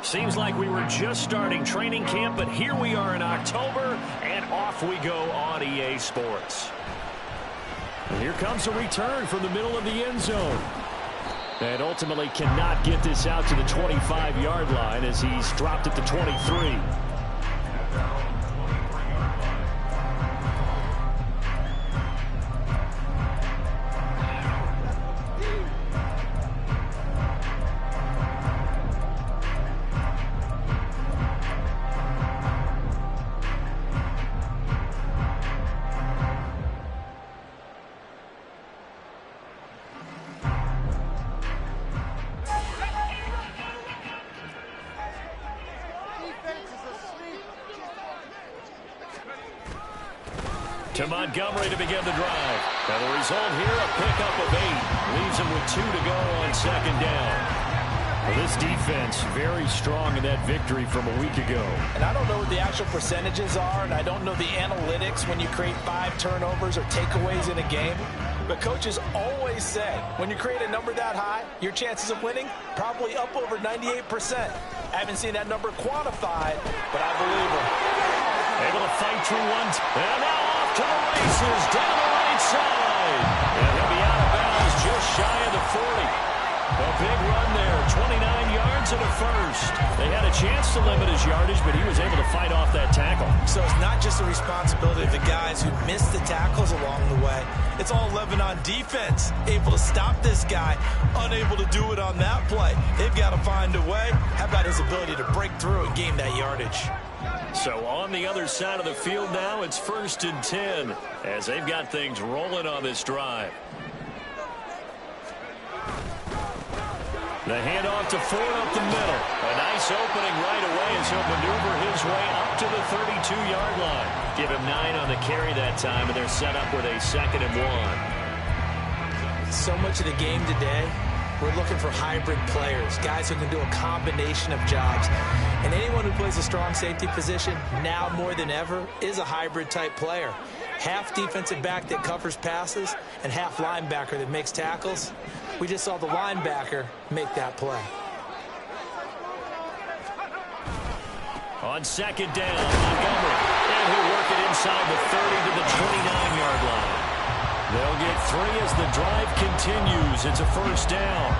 Seems like we were just starting training camp, but here we are in October, and off we go on EA Sports. And here comes a return from the middle of the end zone. And ultimately cannot get this out to the 25-yard line as he's dropped at the 23. To Montgomery to begin the drive. And the result here, a pickup of 8. Leaves him with 2 to go on second down. Well, this defense very strong in that victory from a week ago. And I don't know what the actual percentages are, and I don't know the analytics when you create 5 turnovers or takeaways in a game. But coaches always say, when you create a number that high, your chances of winning probably up over 98%. I haven't seen that number quantified, but I believe him. Able to fight through one. And now off to the races down the right side. And he'll be out of bounds just shy of the 40. A big run there, 29 yards and a first. They had a chance to limit his yardage, but he was able to fight off that tackle. So it's not just the responsibility of the guys who missed the tackles along the way. It's all 11 on defense, able to stop this guy, unable to do it on that play. They've got to find a way. How about his ability to break through and gain that yardage? So on the other side of the field now, it's 1st and 10 as they've got things rolling on this drive. The handoff to Ford up the middle. A nice opening right away as he'll maneuver his way up to the 32-yard line. Give him 9 on the carry that time, and they're set up with a 2nd and 1. So much of the game today, we're looking for hybrid players, guys who can do a combination of jobs. And anyone who plays a strong safety position, now more than ever, is a hybrid-type player. Half defensive back that covers passes and half linebacker that makes tackles. We just saw the linebacker make that play. On 2nd down, Montgomery. And he'll work it inside the 30 to the 29-yard line. They'll get 3 as the drive continues. It's a 1st down.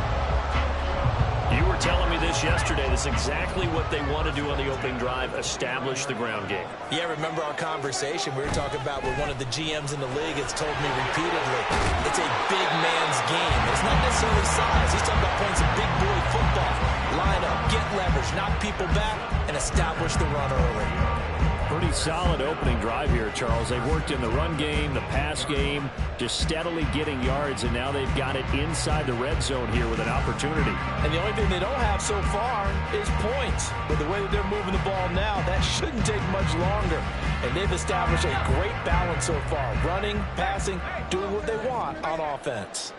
You were telling me this yesterday. This is exactly what they want to do on the opening drive, establish the ground game. Yeah, remember our conversation we were talking about with one of the GMs in the league has told me repeatedly, it's a big man's game. It's not necessarily size. He's talking about playing some big boy football. Line up, get leverage, knock people back, and establish the run early. Pretty solid opening drive here, Charles. They've worked in the run game, the pass game, just steadily getting yards, and now they've got it inside the red zone here with an opportunity. And the only thing they don't have so far is points. With the way that they're moving the ball now, that shouldn't take much longer. And they've established a great balance so far. Running, passing, doing what they want on offense.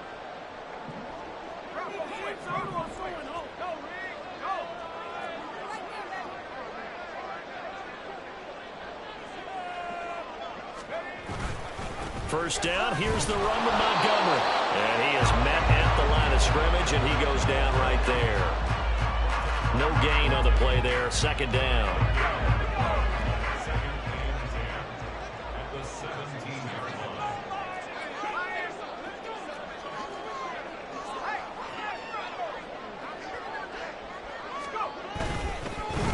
First down, here's the run with Montgomery. And he is met at the line of scrimmage, and he goes down right there. No gain on the play there, 2nd down.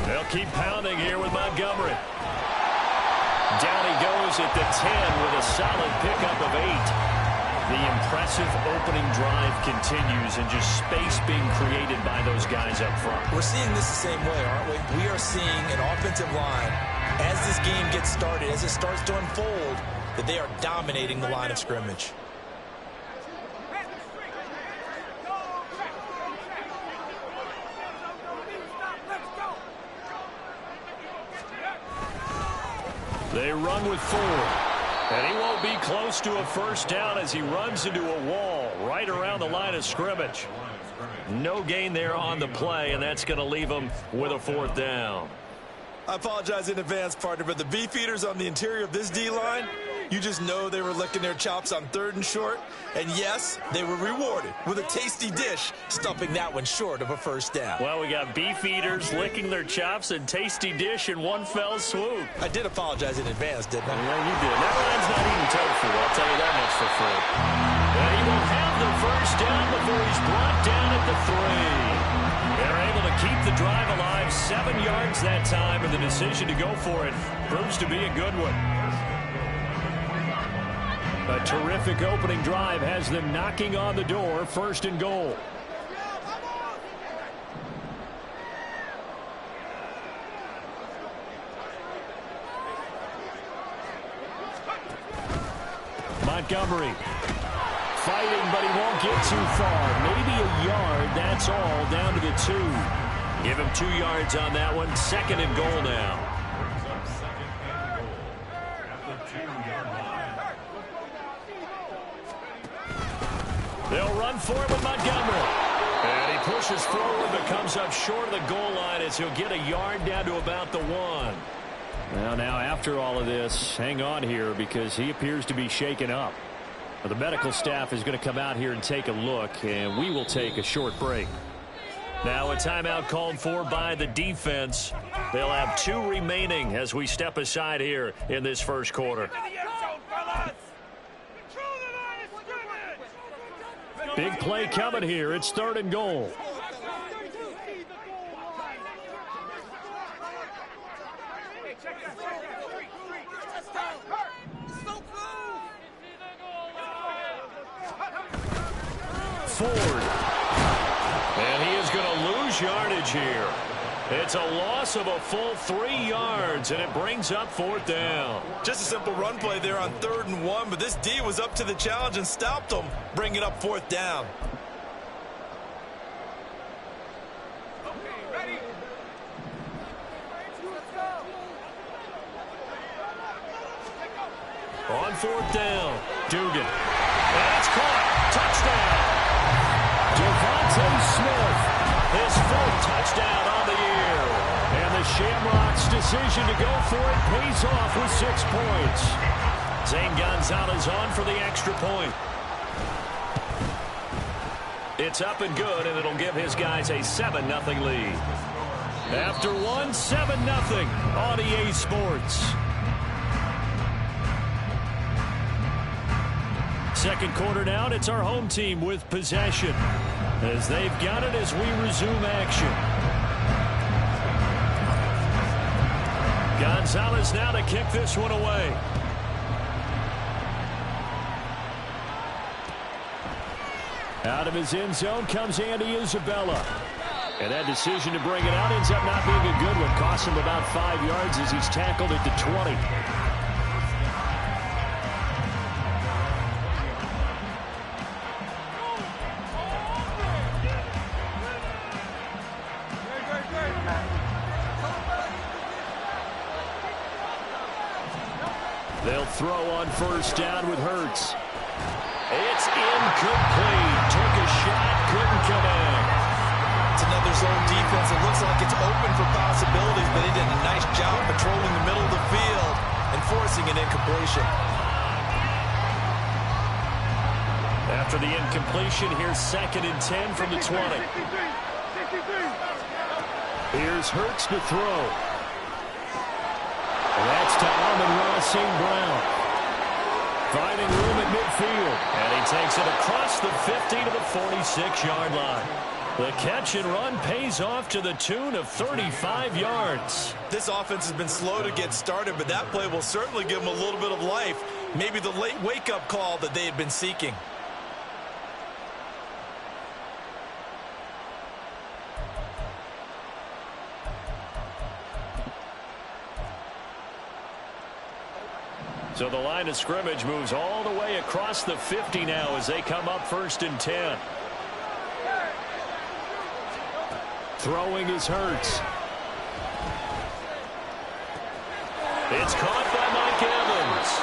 They'll keep pounding here with Montgomery. Down he goes at the 10 with a solid pickup of 8. The impressive opening drive continues and just space being created by those guys up front. We're seeing this the same way, aren't we? We are seeing an offensive line, as this game gets started, as it starts to unfold, that they are dominating the line of scrimmage. They run with Ford. And he won't be close to a 1st down as he runs into a wall right around the line of scrimmage. No gain there on the play, and that's going to leave him with a 4th down. I apologize in advance, partner, but the beef eaters on the interior of this D-line, You just know they were licking their chops on 3rd and short. And yes, they were rewarded with a tasty dish, stuffing that one short of a first down. Well, we got beef eaters licking their chops and tasty dish in one fell swoop. I did apologize in advance, didn't I? Yeah, you did. That line's not eating tofu, I'll tell you that much for free. And he will have the first down before he's brought down at the 3. They're able to keep the drive alive, 7 yards that time, and the decision to go for it proves to be a good one. A terrific opening drive has them knocking on the door, 1st and goal. Montgomery fighting, but he won't get too far. Maybe a yard, that's all, down to the 2. Give him 2 yards on that one. 2nd and goal now. They'll run for it with Montgomery. And he pushes forward but comes up short of the goal line as he'll get a yard down to about the 1. Well, now after all of this, hang on here because he appears to be shaken up. Well, the medical staff is going to come out here and take a look, and we will take a short break. Now a timeout called for by the defense. They'll have 2 remaining as we step aside here in this first quarter. Big play coming here. It's 3rd and goal. Ford. And he is going to lose yardage here. It's a loss of a full 3 yards, and it brings up 4th down. Just a simple run play there on 3rd and 1, but this D was up to the challenge and stopped them, bringing up 4th down. On 4th down, Dugan. And it's caught. Touchdown. Devontae Smith, his 4th touchdown on the year. And the Shamrocks' decision to go for it pays off with 6 points. Zane Gonzalez on for the extra point. It's up and good, and it'll give his guys a 7-0 lead. After one, 7-0 on EA Sports. Second quarter down, it's our home team with possession as they've got it as we resume action. Gonzalez now to kick this one away. Out of his end zone comes Andy Isabella. And that decision to bring it out ends up not being a good one. Costs him about 5 yards as he's tackled at the 20. They'll throw on 1st down with Hurts. It's incomplete. Took a shot, couldn't connect. It's another zone defense. It looks like it's open for possibilities, but he did a nice job patrolling the middle of the field and forcing an incompletion. After the incompletion, here's 2nd and 10 from the 20. Here's Hurts to throw. And that's to Amon-Ra St. Brown. Finding room at midfield. And he takes it across the 50 to the 46-yard line. The catch and run pays off to the tune of 35 yards. This offense has been slow to get started, but that play will certainly give them a little bit of life. Maybe the late wake-up call that they had been seeking. So the line of scrimmage moves all the way across the 50 now as they come up 1st and 10. Throwing is Hurts. It's caught by Mike Evans.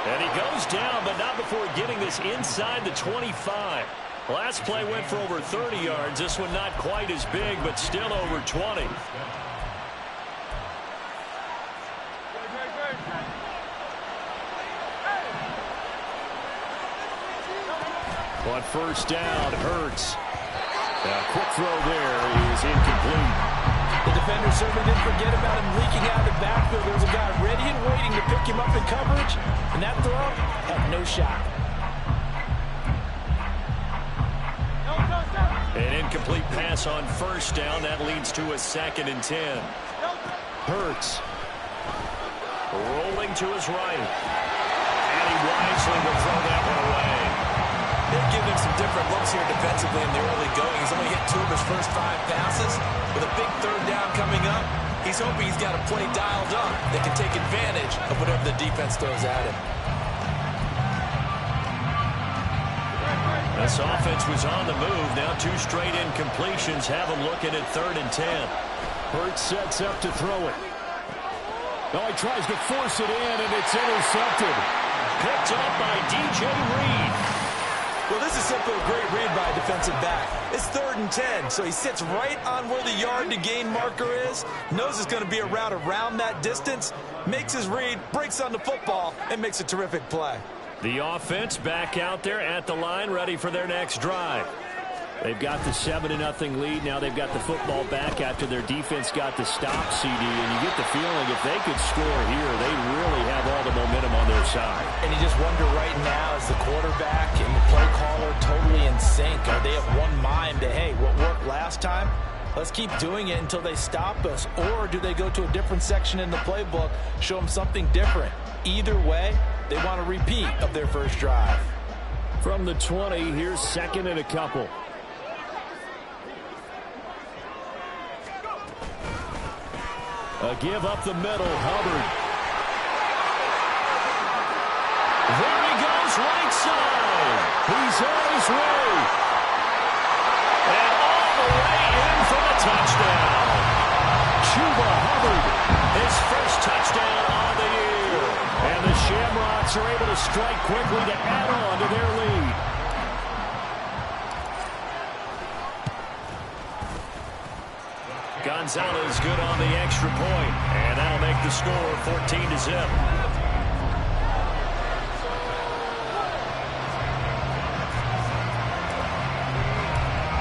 And he goes down, but not before getting this inside the 25. Last play went for over 30 yards. This one not quite as big, but still over 20. On first down, Hurts. A quick throw there is incomplete. The defender certainly didn't forget about him leaking out of the backfield. There was a guy ready and waiting to pick him up in coverage, and that throw had no shot. An incomplete pass on first down. That leads to a 2nd and 10. Hurts. Rolling to his right. And he wisely will throw that one away. They've given him some different looks here defensively in the early going. He's only hit 2 of his first 5 passes. With a big 3rd down coming up, he's hoping he's got a play dialed up that can take advantage of whatever the defense throws at him. This offense was on the move. Now 2 straight incompletions have him looking at 3rd and 10. Hurts sets up to throw it. No, he tries to force it in, and it's intercepted. Picked up by D.J. Reed. Well, this is simply a great read by a defensive back. It's 3rd and 10, so he sits right on where the yard-to-gain marker is, knows it's going to be a route around that distance, makes his read, breaks on the football, and makes a terrific play. The offense back out there at the line, ready for their next drive. They've got the 7-0 lead. Now they've got the football back after their defense got the stop, CD. And you get the feeling if they could score here, they really have all the momentum on their side. And you just wonder right now, is the quarterback and the play caller totally in sync? Are they of one mind that, hey, what worked last time, let's keep doing it until they stop us? Or do they go to a different section in the playbook, show them something different? Either way, they want a repeat of their first drive. From the 20, here's 2nd and a couple. A give up the middle, Hubbard. There he goes, right side. He's on his way. And all the way in for the touchdown. Chuba Hubbard, his first touchdown on the year. And the Shamrocks are able to strike quickly to add on to their lead. Gonzalez good on the extra point, and that'll make the score 14-0.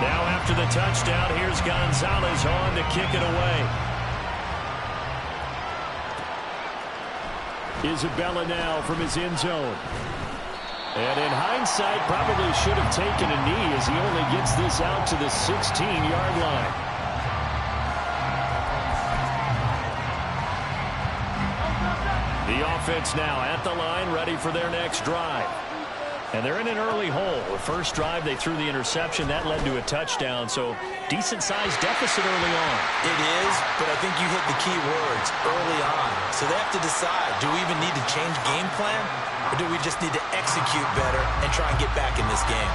Now after the touchdown, here's Gonzalez on to kick it away. Isabella now from his end zone. And in hindsight, probably should have taken a knee as he only gets this out to the 16-yard line. The offense now at the line, ready for their next drive. And they're in an early hole. The first drive, they threw the interception. That led to a touchdown, so decent-sized deficit early on. It is, but I think you hit the key words, early on. So they have to decide, do we even need to change game plan, or do we just need to execute better and try and get back in this game?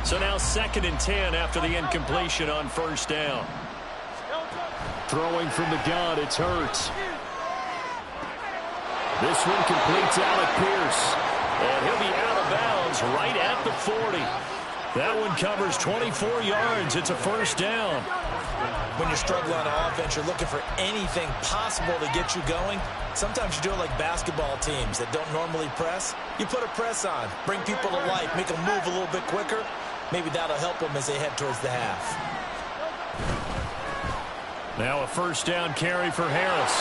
So now 2nd and 10 after the incompletion on first down. Throwing from the gun, it's Hurts. This one completes Alec Pierce. And he'll be out of bounds right at the 40. That one covers 24 yards. It's a first down. When you're struggling on offense, you're looking for anything possible to get you going. Sometimes you do it like basketball teams that don't normally press. You put a press on, bring people to life, make them move a little bit quicker. Maybe that'll help them as they head towards the half. Now a first down carry for Harris.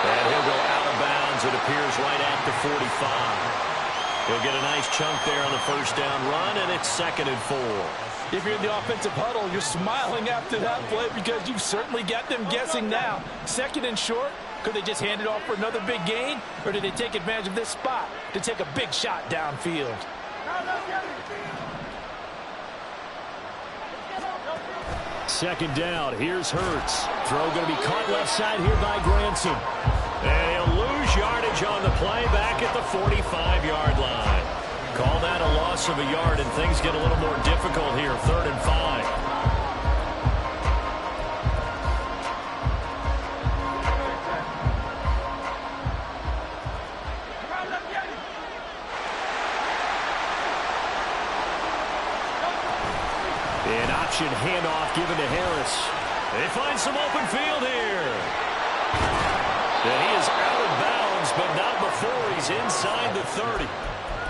And he'll go out of bounds. It appears right at the 45. He'll get a nice chunk there on the first down run, and it's 2nd and 4. If you're in the offensive huddle, you're smiling after that play because you've certainly got them guessing now. 2nd and short, could they just hand it off for another big gain? Or did they take advantage of this spot to take a big shot downfield? Second down, here's Hurts. Throw going to be caught left side here by Granson. And he'll lose yardage on the play back at the 45-yard line. Call that a loss of a yard, and things get a little more difficult here, 3rd and 5. An option handoff given to Harris. They find some open field here. And he is out of bounds, but not before he's inside the 30.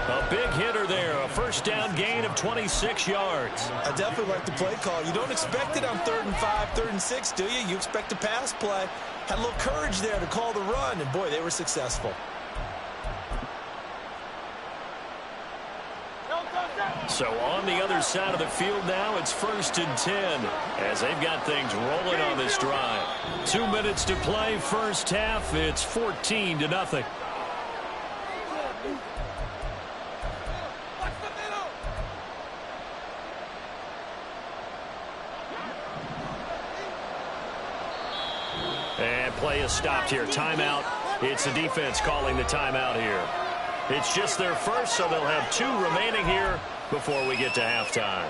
A big hitter there, a first down gain of 26 yards. I definitely like the play call. You don't expect it on 3rd and 5, 3rd and 6, do you? You expect a pass play. Had a little courage there to call the run, and boy, they were successful. So on the other side of the field now, it's 1st and 10 as they've got things rolling on this drive. 2 minutes to play, first half. It's 14-0. And play is stopped here. Timeout. It's the defense calling the timeout here. It's just their first, so they'll have 2 remaining here before we get to halftime.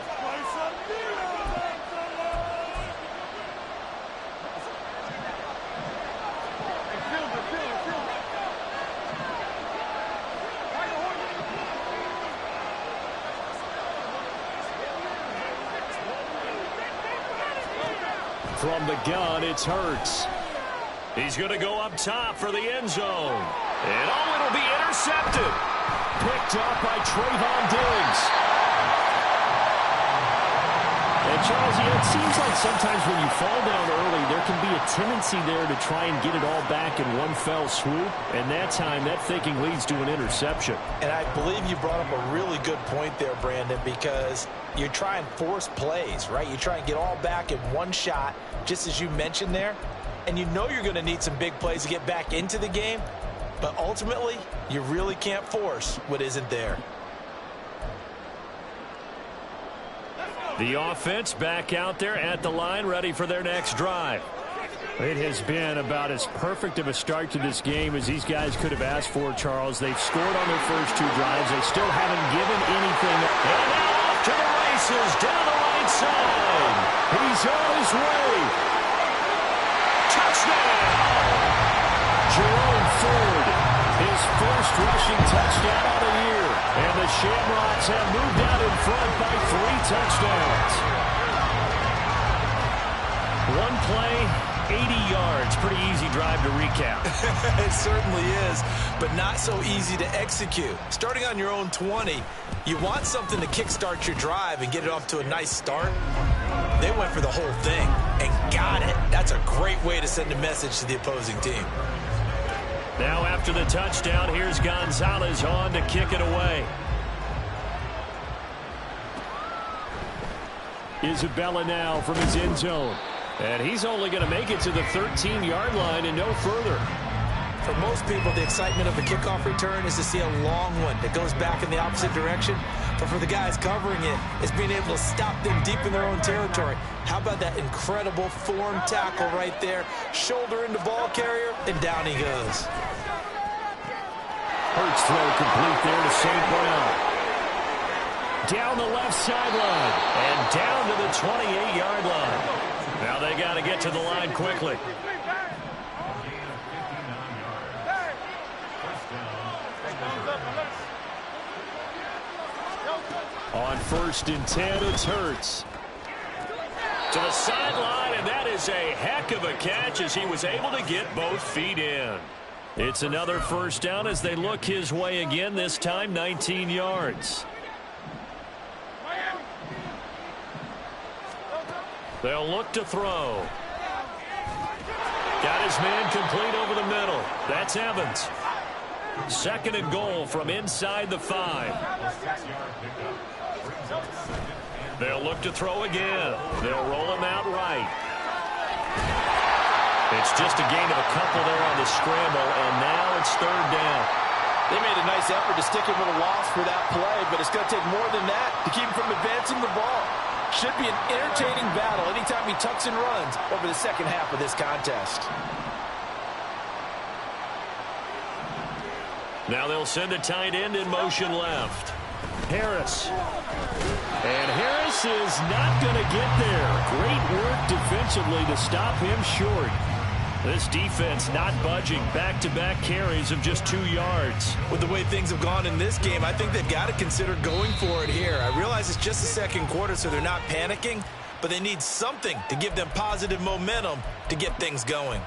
From the gun, it's Hurts. He's going to go up top for the end zone. And it'll be intercepted. Picked up by Trayvon Diggs. And Charles, it seems like sometimes when you fall down early, there can be a tendency there to try and get it all back in one fell swoop. And that time, that thinking leads to an interception. And I believe you brought up a really good point there, Brandon, because you try and force plays, right? You try and get all back in one shot, just as you mentioned there. And you know you're going to need some big plays to get back into the game. But ultimately, you really can't force what isn't there. The offense back out there at the line, ready for their next drive. It has been about as perfect of a start to this game as these guys could have asked for, Charles. They've scored on their first 2 drives. They still haven't given anything. And now off to the races down the right side. He's on his way. Touchdown! Jerome Ford, his first rushing touchdown of the year. And the Shamrocks have moved out in front by 3 touchdowns. One play, 80 yards. Pretty easy drive to recap. It certainly is, but not so easy to execute. Starting on your own 20, you want something to kickstart your drive and get it off to a nice start. They went for the whole thing and got it. That's a great way to send a message to the opposing team. Now after the touchdown, here's Gonzalez on to kick it away. Isabella now from his end zone. And he's only going to make it to the 13-yard line and no further. For most people, the excitement of a kickoff return is to see a long one that goes back in the opposite direction. But for the guys covering it, it's being able to stop them deep in their own territory. How about that incredible form tackle right there? Shoulder into ball carrier, and down he goes. Hurts throw complete there to St. Brown. Down the left sideline and down to the 28-yard line. Now they got to get to the line quickly. On 1st and 10, it's Hurts. To the sideline, and that is a heck of a catch as he was able to get both feet in. It's another first down as they look his way again, this time 19 yards. They'll look to throw. Got his man complete over the middle. That's Evans. 2nd and goal from inside the 5. They'll look to throw again. They'll roll him out right. It's just a gain of a couple there on the scramble, and now it's 3rd down. They made a nice effort to stick him with a loss for that play, but it's going to take more than that to keep him from advancing the ball. Should be an entertaining battle anytime he tucks and runs over the second half of this contest. Now they'll send a tight end in motion left. Harris. And Harris is not going to get there. Great work defensively to stop him short. This defense not budging. Back-to-back carries of just 2 yards. With the way things have gone in this game, I think they've got to consider going for it here. I realize it's just the 2nd quarter, so they're not panicking, but they need something to give them positive momentum to get things going.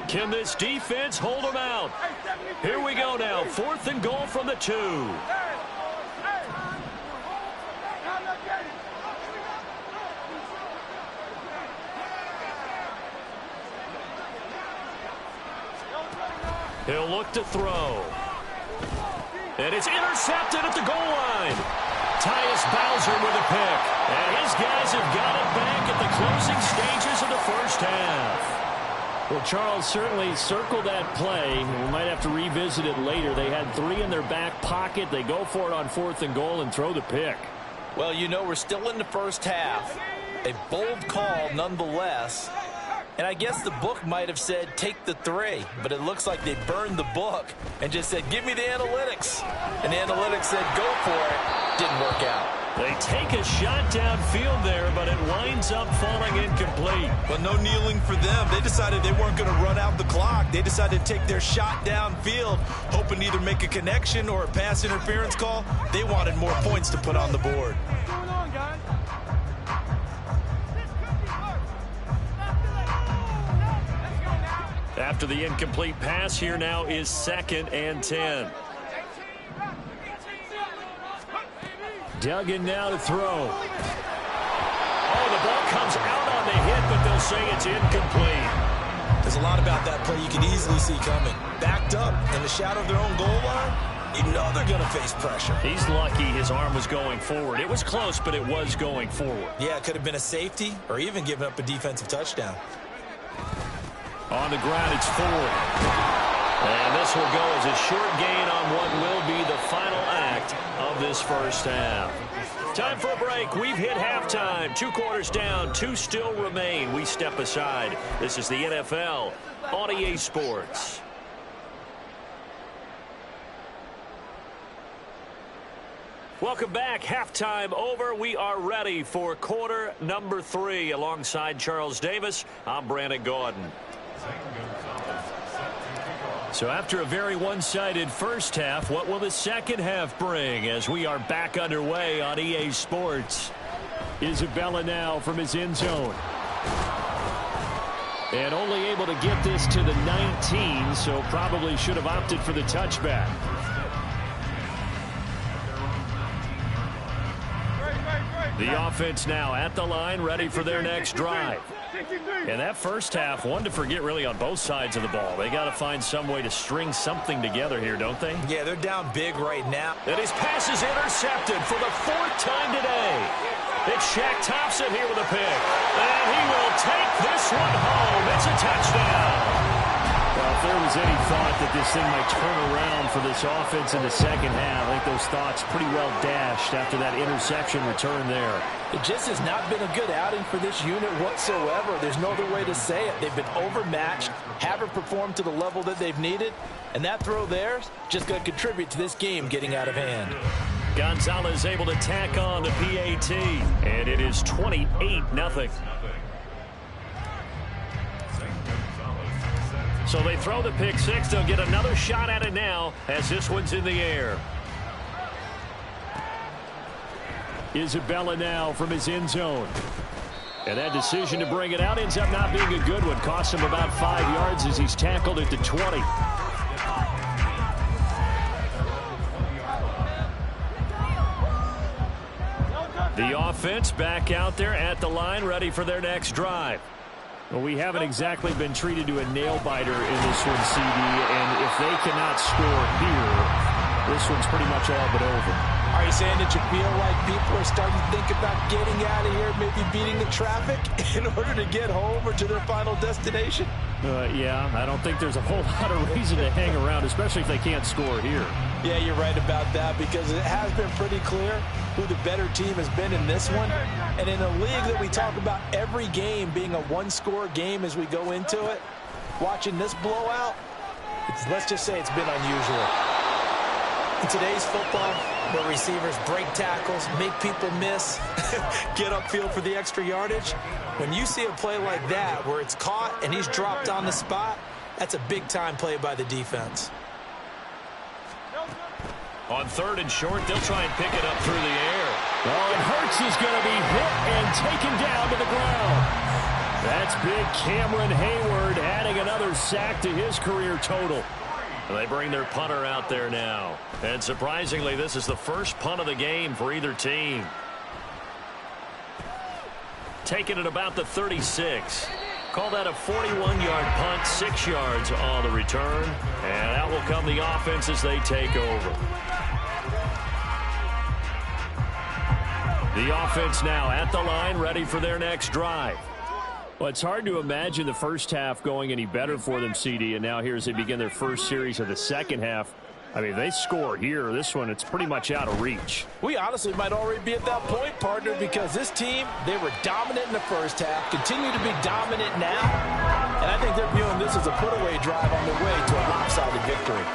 Can this defense hold them out? Here we go now. 4th and goal from the 2. He'll look to throw. And it's intercepted at the goal line. Tyus Bowser with a pick. And his guys have got it back at the closing stages of the first half. Well, Charles certainly circled that play. We might have to revisit it later. They had 3 in their back pocket. They go for it on 4th and goal and throw the pick. Well, you know, we're still in the first half. A bold call nonetheless. And I guess the book might have said take the 3, but it looks like they burned the book and just said give me the analytics. And the analytics said go for it. Didn't work out. They take a shot downfield there, but it winds up falling incomplete. Well, no kneeling for them. They decided they weren't going to run out the clock. They decided to take their shot downfield, hoping to either make a connection or a pass interference call. They wanted more points to put on the board. After the incomplete pass, here now is 2nd and 10. Duggan now to throw. Oh, the ball comes out on the hit, but they'll say it's incomplete. There's a lot about that play you can easily see coming. Backed up in the shadow of their own goal line, you know they're going to face pressure. He's lucky his arm was going forward. It was close, but it was going forward. Yeah, it could have been a safety or even given up a defensive touchdown. On the ground, it's 4. And this will go as a short gain on what will be the final act of this first half. Time for a break. We've hit halftime. 2 quarters down, 2 still remain. We step aside. This is the NFL on EA Sports. Welcome back. Halftime over. We are ready for quarter number 3. Alongside Charles Davis, I'm Brandon Gaudin. So after a very one-sided first half, what will the second half bring as we are back underway on EA Sports? Isabella now from his end zone. And only able to get this to the 19, so probably should have opted for the touchback. The offense now at the line, ready for their next drive. And that first half, one to forget really on both sides of the ball. They got to find some way to string something together here, don't they? Yeah, they're down big right now. And his pass is intercepted for the 4th time today. It's Shaq Thompson here with a pick. And he will take this one home. It's a touchdown. Well, if there was any thought that this thing might turn around for this offense in the second half, I think those thoughts pretty well dashed after that interception return there. It just has not been a good outing for this unit whatsoever. There's no other way to say it. They've been overmatched, haven't performed to the level that they've needed, and that throw there is just going to contribute to this game getting out of hand. Gonzalez able to tack on the PAT, and it is 28-0. So they throw the pick 6. They'll get another shot at it now as this one's in the air. Isabella now from his end zone. And that decision to bring it out ends up not being a good one. Costs him about 5 yards as he's tackled at the 20. The offense back out there at the line, ready for their next drive. Well, we haven't exactly been treated to a nail-biter in this one, CD, and if they cannot score here, this one's pretty much all but over. Are you saying that you feel like people are starting to think about getting out of here, maybe beating the traffic in order to get home or to their final destination? Yeah, I don't think there's a whole lot of reason to hang around, especially if they can't score here. Yeah, you're right about that because it has been pretty clear who the better team has been in this one. And in a league that we talk about every game being a one-score game as we go into it, watching this blowout, let's just say it's been unusual. In today's football, where receivers break tackles, make people miss, get upfield for the extra yardage, when you see a play like that where it's caught and he's dropped on the spot, that's a big-time play by the defense. On 3rd and short, they'll try and pick it up through the air. Oh, and Hurts is going to be hit and taken down to the ground. That's big Cameron Hayward adding another sack to his career total. And they bring their punter out there now. And surprisingly, this is the first punt of the game for either team. Taking it about the 36. Call that a 41-yard punt, 6 yards on the return. And out will come the offense as they take over. The offense now at the line, ready for their next drive. Well, it's hard to imagine the first half going any better for them, CD, and now here as they begin their first series of the second half. I mean, they score here. This one, it's pretty much out of reach. We honestly might already be at that point, partner, because this team, they were dominant in the first half, continue to be dominant now, and I think they're viewing this as a put-away drive on their way to a lopsided victory.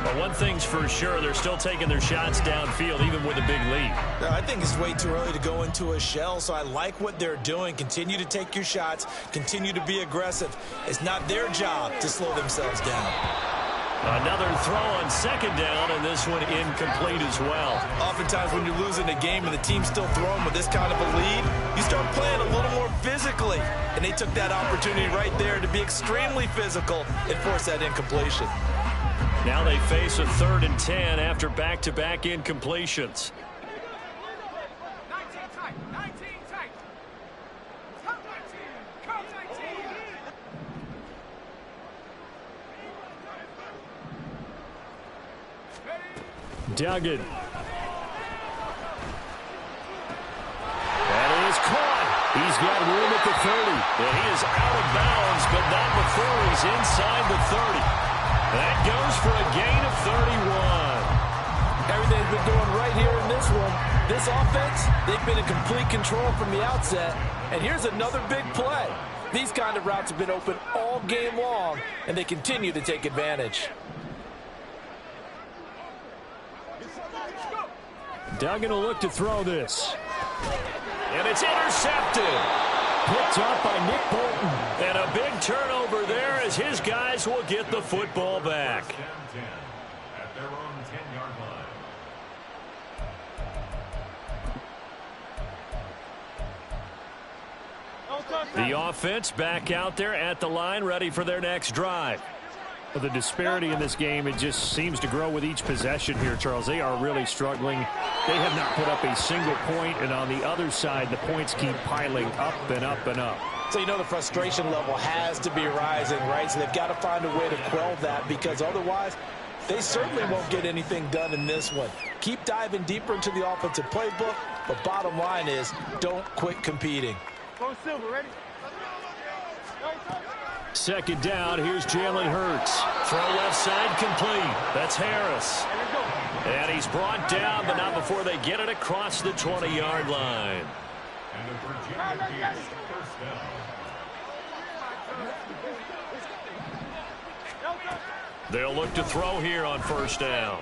Well, one thing's for sure, they're still taking their shots downfield, even with a big lead. I think it's way too early to go into a shell, so I like what they're doing. Continue to take your shots, continue to be aggressive. It's not their job to slow themselves down. Another throw on second down, and this one incomplete as well. Oftentimes when you're losing a game and the team's still throwing with this kind of a lead, you start playing a little more physically. And they took that opportunity right there to be extremely physical and force that incompletion. Now they face a 3rd and 10 after back-to-back incompletions. Duggan. That is caught. He's got room at the 30. And he is out of bounds, but not before he's inside the 30. That goes for a gain of 31. Everything's been doing right here in this one. This offense, they've been in complete control from the outset. And here's another big play. These kind of routes have been open all game long, and they continue to take advantage. Duggan will look to throw this. And it's intercepted. Picked up by Nick Bolton. And a big turnover there as his guys will get the football back. At their own 10-yard line. The offense back out there at the line, ready for their next drive. Well, the disparity in this game, it just seems to grow with each possession here, Charles. They are really struggling. They have not put up a single point, and on the other side, the points keep piling up and up and up. So you know the frustration level has to be rising, right? So they've got to find a way to quell that, because otherwise they certainly won't get anything done in this one. Keep diving deeper into the offensive playbook, but bottom line is don't quit competing. Go Silver, ready? Second down, here's Jalen Hurts. Throw left side complete. That's Harris. And he's brought down, but not before they get it across the 20-yard line. And the Virginia Tigers first down. They'll look to throw here on first down.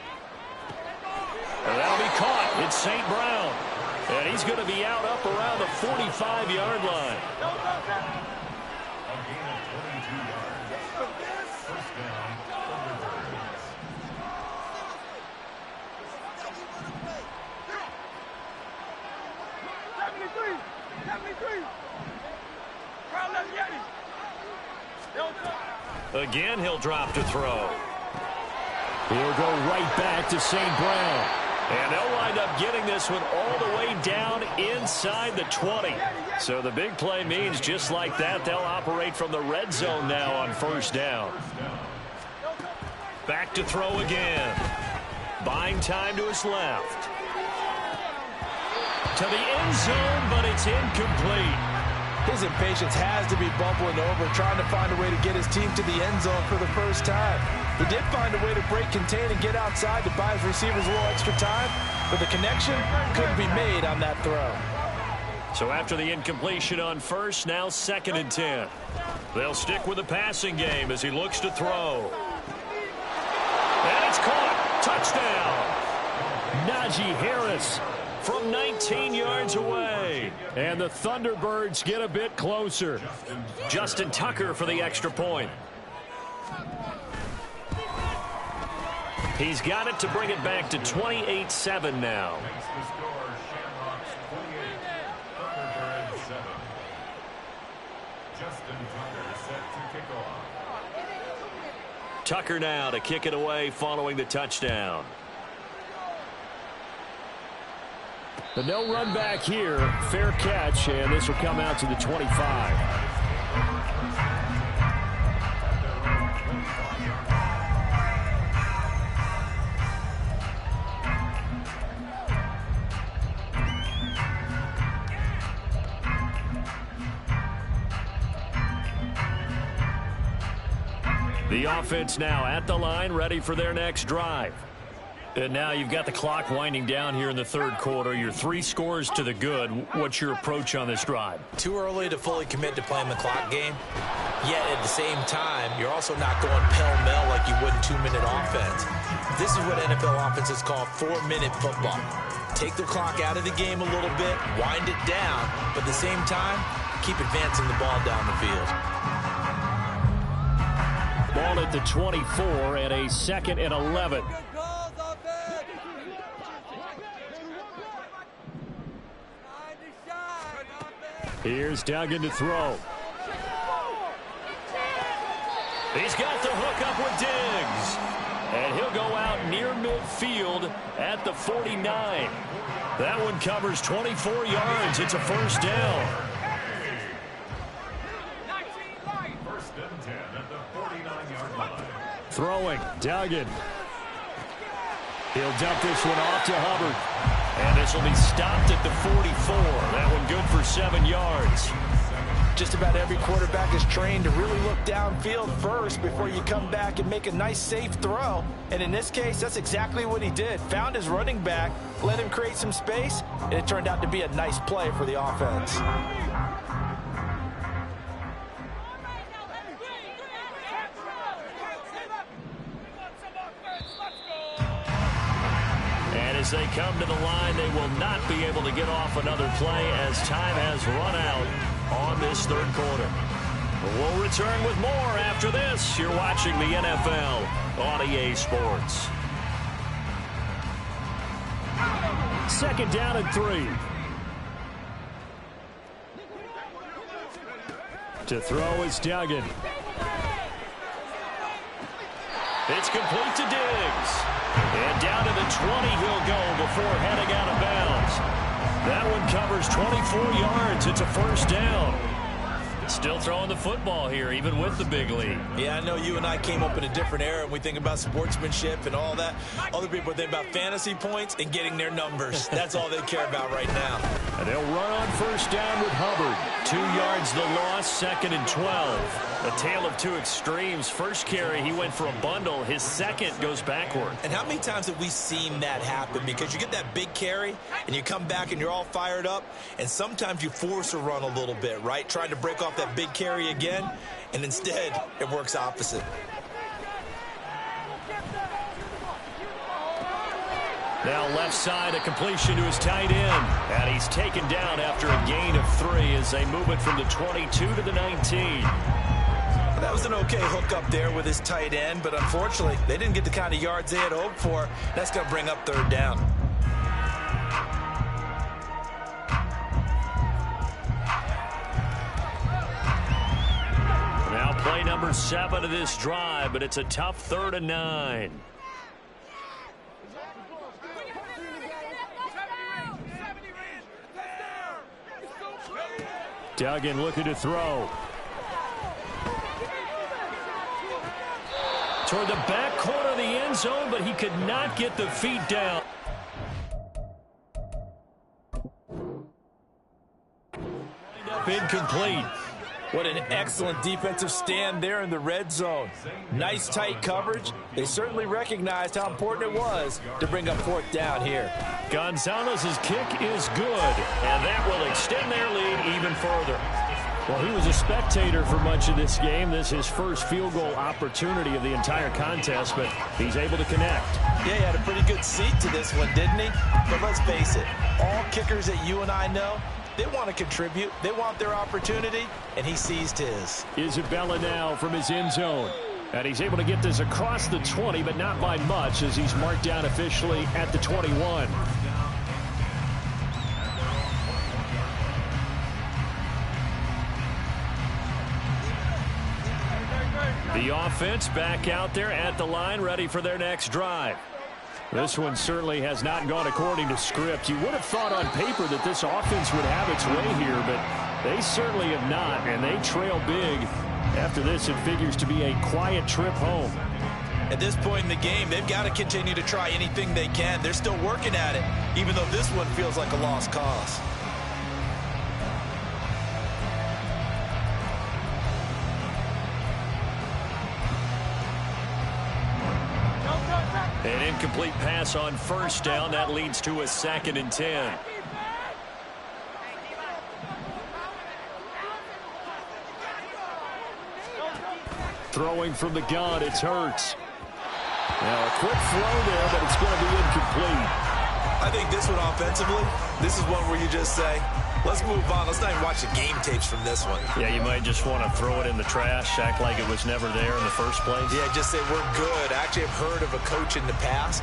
And that'll be caught. It's St. Brown. And he's going to be out up around the 45-yard line. A gain of 22 yards. First down, Thunderbirds. Again, he'll drop to throw. He'll go right back to St. Brown. And they'll wind up getting this one all the way down inside the 20. So the big play means just like that, they'll operate from the red zone now on first down. Back to throw again. Buying time to his left. To the end zone, but it's incomplete. His impatience has to be bubbling over, trying to find a way to get his team to the end zone for the first time. He did find a way to break contain and get outside to buy his receivers a little extra time, but the connection couldn't be made on that throw. So after the incompletion on first, now 2nd and 10. They'll stick with the passing game as he looks to throw. And it's caught. Touchdown. Najee Harris from 19 yards away. And the Thunderbirds get a bit closer. Justin Tucker for the extra point. He's got it to bring it back to 28-7 now. Makes the score Shamrocks 28, Thunderbirds 7. Justin Tucker set to kick off. Tucker now to kick it away following the touchdown. The no run back here, fair catch, and this will come out to the 25. The offense now at the line, ready for their next drive. And now you've got the clock winding down here in the third quarter. Your 3 scores to the good. What's your approach on this drive? Too early to fully commit to playing the clock game. Yet at the same time, you're also not going pell-mell like you would in 2-minute offense. This is what NFL offenses call 4-minute football. Take the clock out of the game a little bit, wind it down, but at the same time, keep advancing the ball down the field. Ball at the 24 and a 2nd and 11. Here's Duggan to throw. He's got the hook up with Diggs. And he'll go out near midfield at the 49. That one covers 24 yards. It's a first down. First and 10 at the 49-yard line. Throwing, Duggan. He'll dump this one off to Hubbard. And this will be stopped at the 44. That one good for 7 yards. Just about every quarterback is trained to really look downfield first before you come back and make a nice, safe throw. And in this case, that's exactly what he did. Found his running back, let him create some space, and it turned out to be a nice play for the offense. As they come to the line, they will not be able to get off another play as time has run out on this third quarter. We'll return with more after this. You're watching the NFL on EA Sports. 2nd down and 3. To throw is Duggan. It's complete to Diggs. And down to the 20 he'll go before heading out of bounds. That one covers 24 yards. It's a first down. Still throwing the football here, even with the big lead. Yeah, I know you and I came up in a different era, and we think about sportsmanship and all that. Other people think about fantasy points and getting their numbers. That's all they care about right now. And they'll run on first down with Hubbard. 2 yards the loss, 2nd and 12. A tale of two extremes. First carry, he went for a bundle. His second goes backward. And how many times have we seen that happen? Because you get that big carry, and you come back and you're all fired up, and sometimes you force a run a little bit, right? Trying to break off that big carry again, and instead it works opposite. Now left side, a completion to his tight end. And he's taken down after a gain of 3 as they move it from the 22 to the 19. That was an okay hook up there with his tight end, but unfortunately, they didn't get the kind of yards they had hoped for. That's going to bring up third down. Now play number 7 of this drive, but it's a tough 3rd and 9. Duggan looking to throw. Toward the back corner of the end zone, but he could not get the feet down. Incomplete. What an excellent defensive stand there in the red zone. Nice tight coverage. They certainly recognized how important it was to bring up 4th down here. Gonzalez's kick is good, and that will extend their lead even further. Well, he was a spectator for much of this game. This is his first field goal opportunity of the entire contest, but he's able to connect. Yeah, he had a pretty good seat to this one, didn't he? But let's face it, all kickers that you and I know, they want to contribute. They want their opportunity, and he seized his. Isabella now from his end zone. And he's able to get this across the 20, but not by much as he's marked down officially at the 21. The offense back out there at the line, ready for their next drive. This one certainly has not gone according to script. You would have thought on paper that this offense would have its way here, but they certainly have not, and they trail big. After this, it figures to be a quiet trip home. At this point in the game, they've got to continue to try anything they can. They're still working at it, even though this one feels like a lost cause. An incomplete pass on first down. That leads to a 2nd and 10. Throwing from the gun, it's Hurts. Now a quick throw there, but it's going to be incomplete. I think this one offensively, this is one where you just say, let's move on. Let's not even watch the game tapes from this one. Yeah, you might just want to throw it in the trash, act like it was never there in the first place. Yeah, just say we're good. I actually have heard of a coach in the past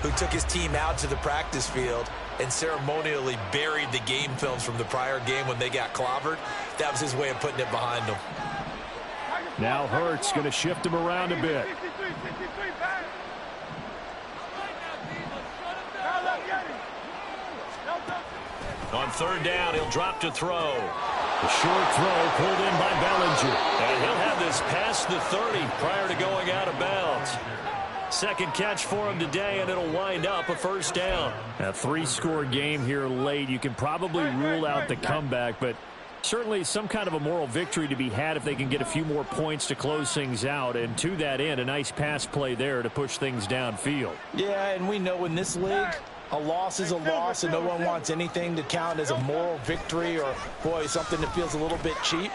who took his team out to the practice field and ceremonially buried the game films from the prior game when they got clobbered. That was his way of putting it behind them. Now Hurts going to shift him around a bit. On 3rd down, he'll drop to throw. The short throw pulled in by Bellinger. And he'll have this past the 30 prior to going out of bounds. 2nd catch for him today, and it'll wind up a 1st down. A 3-score game here late. You can probably rule out the comeback, but certainly some kind of a moral victory to be had if they can get a few more points to close things out. And to that end, a nice pass play there to push things downfield. Yeah, and we know in this league, a loss is a loss, and no one wants anything to count as a moral victory or, boy, something that feels a little bit cheap.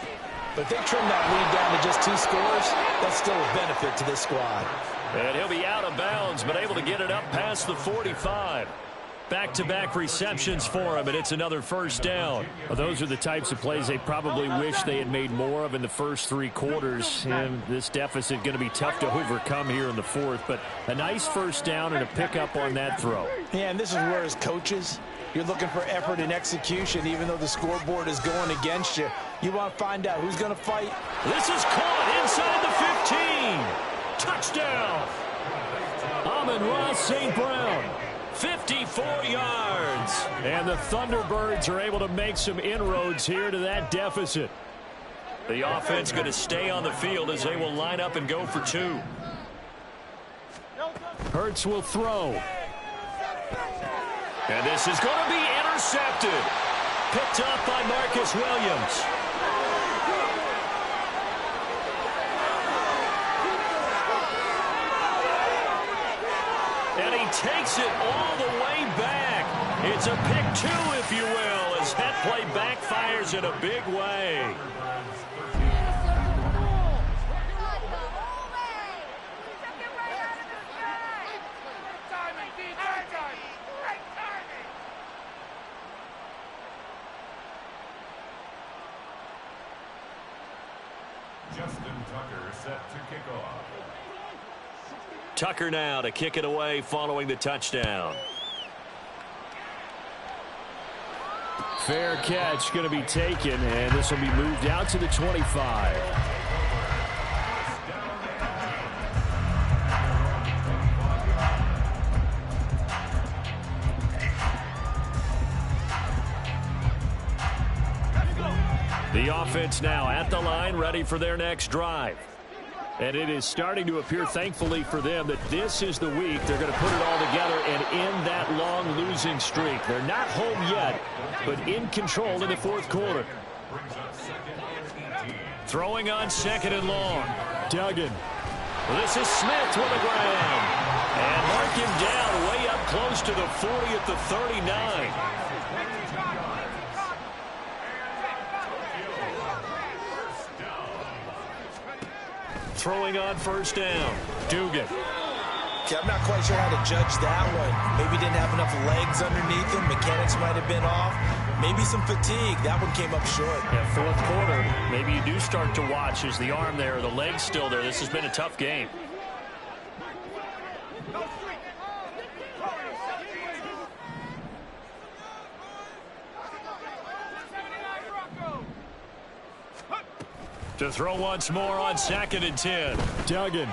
But if they trim that lead down to just 2 scores, that's still a benefit to this squad. And he'll be out of bounds, but able to get it up past the 45. Back-to-back receptions for him, and it's another 1st down. Well, those are the types of plays they probably wish they had made more of in the first 3 quarters. And this deficit going to be tough to overcome here in the 4th. But a nice 1st down and a pickup on that throw. Yeah, and this is where as coaches, you're looking for effort and execution. Even though the scoreboard is going against you, you want to find out who's going to fight. This is caught inside the 15. Touchdown. Amon-Ra St. Brown. 54 yards. And the Thunderbirds are able to make some inroads here to that deficit. The offense going to stay on the field as they will line up and go for 2. Hurts will throw. And this is going to be intercepted. Picked up by Marcus Williams. And he takes it all the way back. It's a pick 2, if you will, as that play backfires in a big way. Justin Tucker set to kick off. Tucker now to kick it away following the touchdown. Fair catch going to be taken, and this will be moved out to the 25. The offense now at the line, ready for their next drive. And it is starting to appear, thankfully for them, that this is the week they're going to put it all together and end that long losing streak. They're not home yet, but in control in the 4th quarter. Throwing on 2nd and long. Duggan. This is Smith with the ground. And mark him down way up close to the 40 at the 39. Throwing on 1st down. Dugan. Okay, I'm not quite sure how to judge that one. Maybe didn't have enough legs underneath him. Mechanics might have been off. Maybe some fatigue. That one came up short. Yeah, 4th quarter. Maybe you do start to watch. Is the arm there, the leg's still there? This has been a tough game. To throw once more on 2nd and 10. Duggan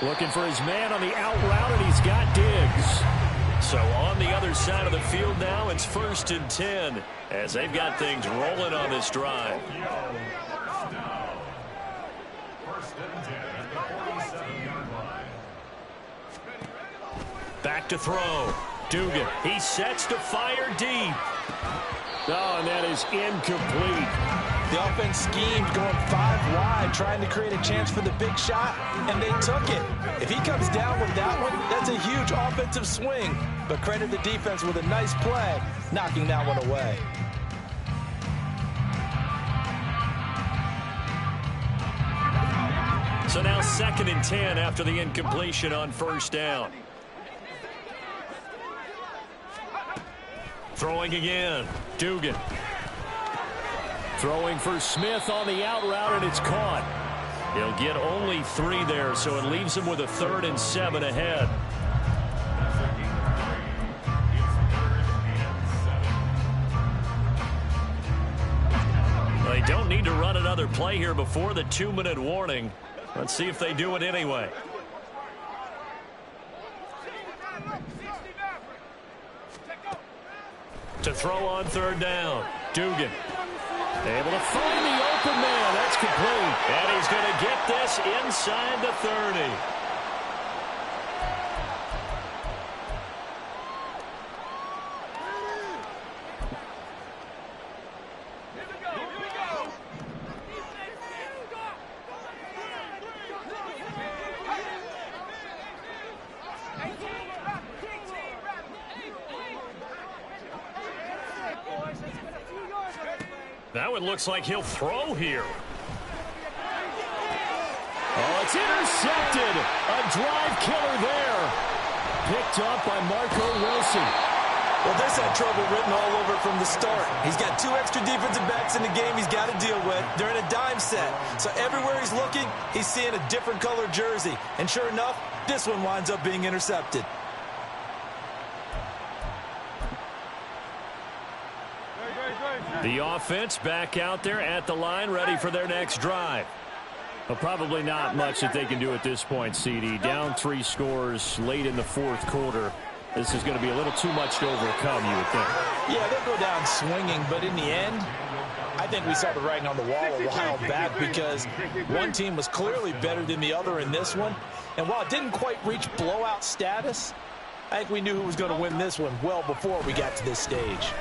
looking for his man on the out route, and he's got Diggs. So on the other side of the field now, it's 1st and 10 as they've got things rolling on this drive. Back to throw. Dugan. He sets to fire deep. Oh, and that is incomplete. The offense schemed going 5 wide, trying to create a chance for the big shot, and they took it. If he comes down with that one, that's a huge offensive swing. But credit the defense with a nice play, knocking that one away. So now 2nd and 10 after the incompletion on 1st down. Throwing again. Dugan. Throwing for Smith on the out route, and it's caught. He'll get only 3 there, so it leaves him with a 3rd and 7 ahead. They don't need to run another play here before the 2-minute warning. Let's see if they do it anyway. To throw on 3rd down. Dugan. Able to find the open man. That's complete. And he's going to get this inside the 30. Now it looks like he'll throw here. Oh, it's intercepted. A drive killer there. Picked up by Marco Wilson. Well, this had trouble written all over it from the start. He's got 2 extra defensive backs in the game he's got to deal with. They're in a dime set. So everywhere he's looking, he's seeing a different color jersey. And sure enough, this one winds up being intercepted. The offense back out there at the line, ready for their next drive. Well, probably not much that they can do at this point, CD. Down 3 scores late in the 4th quarter. This is going to be a little too much to overcome, you would think. Yeah, they'll go down swinging, but in the end, I think we saw the writing on the wall a while back because one team was clearly better than the other in this one. And while it didn't quite reach blowout status, I think we knew who was going to win this one well before we got to this stage.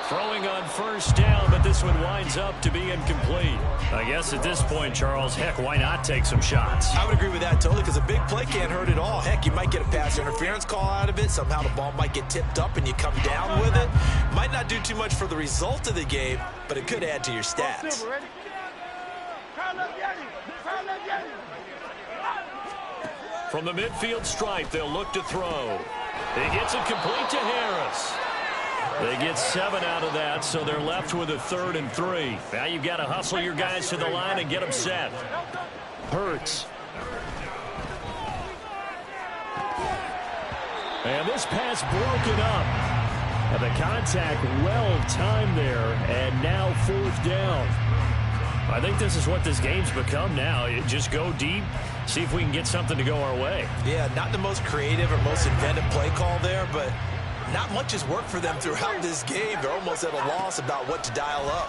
Throwing on 1st down, but this one winds up to be incomplete. I guess at this point, Charles, heck, why not take some shots? I would agree with that totally because a big play can't hurt at all. Heck, you might get a pass interference call out of it. Somehow the ball might get tipped up and you come down with it. Might not do too much for the result of the game, but it could add to your stats. From the midfield stripe, they'll look to throw. He gets it complete to Harris. They get 7 out of that, so they're left with a 3rd and 3. Now you've got to hustle your guys to the line and get them set. Hurts. And this pass broken up. And the contact well timed there, and now 4th down. I think this is what this game's become now. Just go deep, see if we can get something to go our way. Yeah, not the most creative or most inventive play call there, but not much has worked for them throughout this game. They're almost at a loss about what to dial up.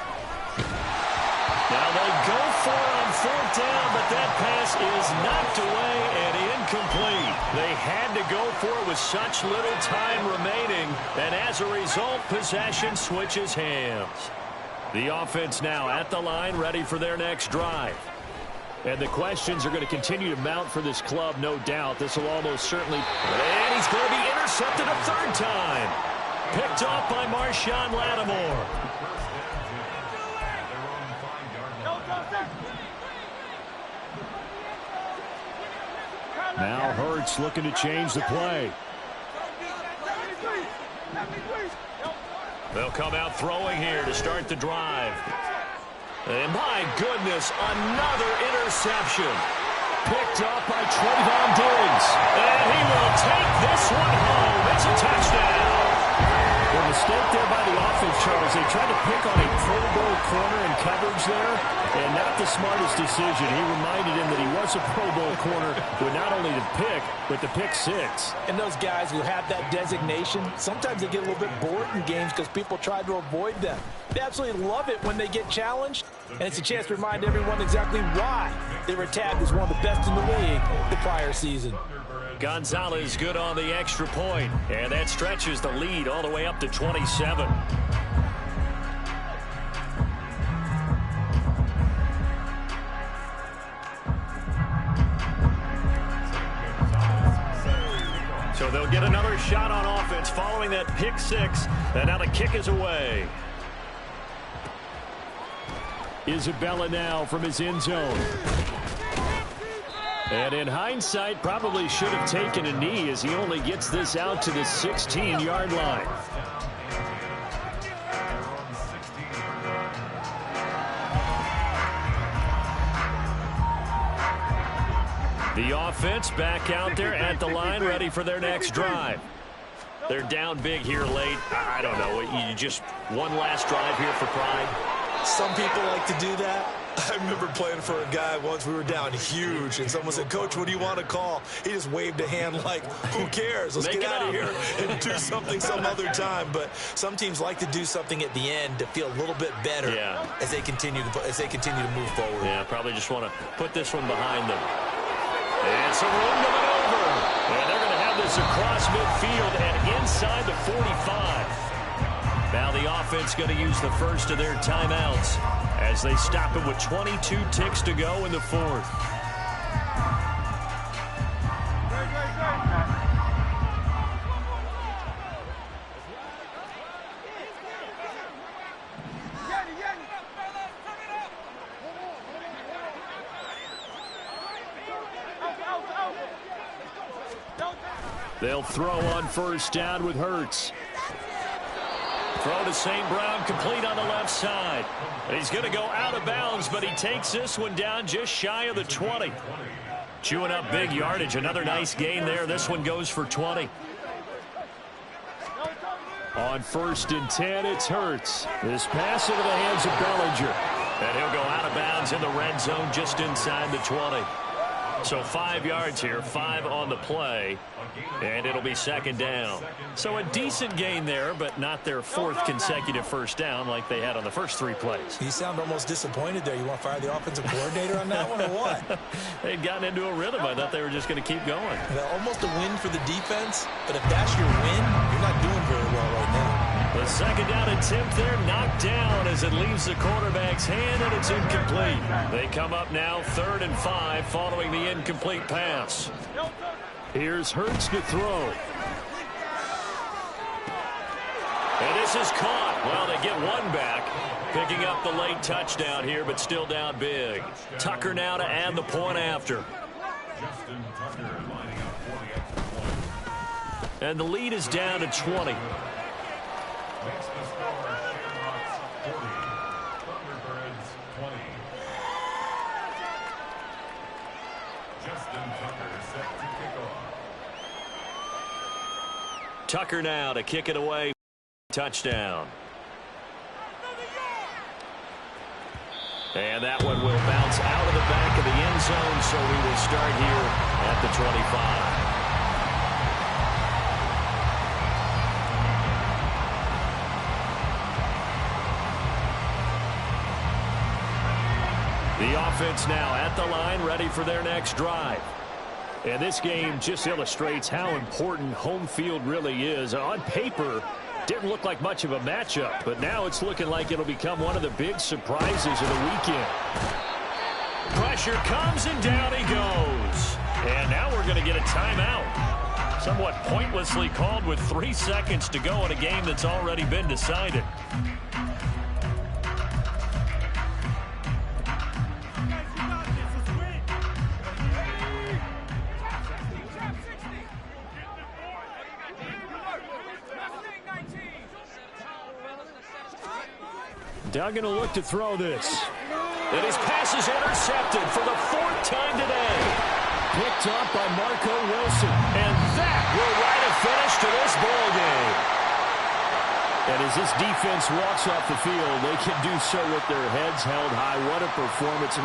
Now they go for it on 4th down, but that pass is knocked away and incomplete. They had to go for it with such little time remaining, and as a result, possession switches hands. The offense now at the line, ready for their next drive. And the questions are going to continue to mount for this club, no doubt. This will almost certainly... And he's going to be intercepted a 3rd time. Picked off by Marshawn Lattimore. Now Hurts looking to change the play. They'll come out throwing here to start the drive. And my goodness, another interception. Picked up by Trayvon Diggs. And he will take this one home. It's a touchdown. Well, mistake there by the offense, Charles. They tried to pick on a Pro Bowl corner in coverage there, and not the smartest decision. He reminded him that he was a Pro Bowl corner with not only the pick, but the pick six. And those guys who have that designation, sometimes they get a little bit bored in games because people try to avoid them. They absolutely love it when they get challenged, and it's a chance to remind everyone exactly why they were tagged as one of the best in the league the prior season. Gonzalez good on the extra point, and that stretches the lead all the way up to 27. So they'll get another shot on offense following that pick six, and now the kick is away. Isabella now from his end zone. And in hindsight, probably should have taken a knee as he only gets this out to the 16-yard line. The offense back out there at the line, ready for their next drive. They're down big here late. I don't know. You just one last drive here for pride. Some people like to do that. I remember playing for a guy once. We were down huge, and someone said, "Coach, what do you want to call?" He just waved a hand like, "Who cares? Let's get out of here and do something some other time." But some teams like to do something at the end to feel a little bit better as they continue to move forward. Yeah, probably just want to put this one behind them. And some room to maneuver. And they're going to have this across midfield and inside the 45. Now the offense going to use the first of their timeouts as they stop it with 22 ticks to go in the fourth. They'll throw on first down with Hurts. Throw to St. Brown, complete on the left side. And he's going to go out of bounds, but he takes this one down just shy of the 20. Chewing up big yardage. Another nice gain there. This one goes for 20. On 1st and 10, it's Hurts. This pass into the hands of Bellinger. And he'll go out of bounds in the red zone just inside the 20. So 5 yards here, 5 on the play, and it'll be second down. So a decent gain there, but not their 4th consecutive first down like they had on the first 3 plays. You sound almost disappointed there. You want to fire the offensive coordinator on that one or what? They'd gotten into a rhythm. I thought they were just going to keep going. Well, almost a win for the defense, but if that's your win, you're not doing very well right now. The second down attempt there knocked down as it leaves the quarterback's hand, and it's incomplete. They come up now 3rd and 5 following the incomplete pass. Here's Hurts to throw. And this is caught. Well, they get one back, picking up the late touchdown here, but still down big. Tucker now to add the point after. Justin Tucker lining up for the extra point. And the lead is down to 20. Makes the score Shamrocks 40, Thunderbirds 20. Justin Tucker set to kick off. Tucker now to kick it away. Touchdown. And that one will bounce out of the back of the end zone, so we will start here at the 25. The offense now at the line, ready for their next drive. And this game just illustrates how important home field really is. On paper, didn't look like much of a matchup, but now it's looking like it'll become one of the big surprises of the weekend. Pressure comes, and down he goes. And now we're going to get a timeout. Somewhat pointlessly called with 3 seconds to go in a game that's already been decided. Duggan will look to throw this. And his pass is intercepted for the 4th time today. Picked up by Marco Wilson. And that will write a finish to this ball game. And as this defense walks off the field, they can do so with their heads held high. What a performance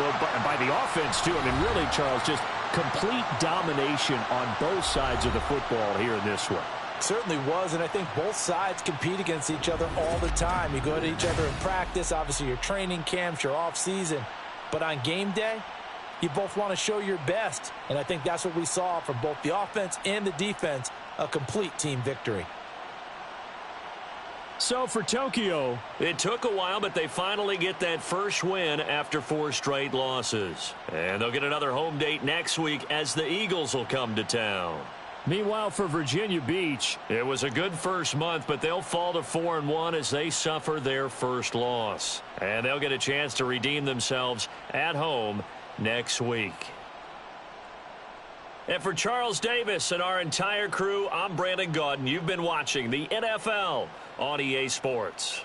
by the offense, too. I mean, really, Charles, just complete domination on both sides of the football here in this one. Certainly was, and I think both sides compete against each other all the time. You go to each other in practice, obviously your training camps, your off-season. But on game day, you both want to show your best. And I think that's what we saw from both the offense and the defense, a complete team victory. So for Tokyo, it took a while, but they finally get that first win after 4 straight losses. And they'll get another home date next week as the Eagles will come to town. Meanwhile, for Virginia Beach, it was a good first month, but they'll fall to 4-1 as they suffer their first loss. And they'll get a chance to redeem themselves at home next week. And for Charles Davis and our entire crew, I'm Brandon Gaudin. You've been watching the NFL on EA Sports.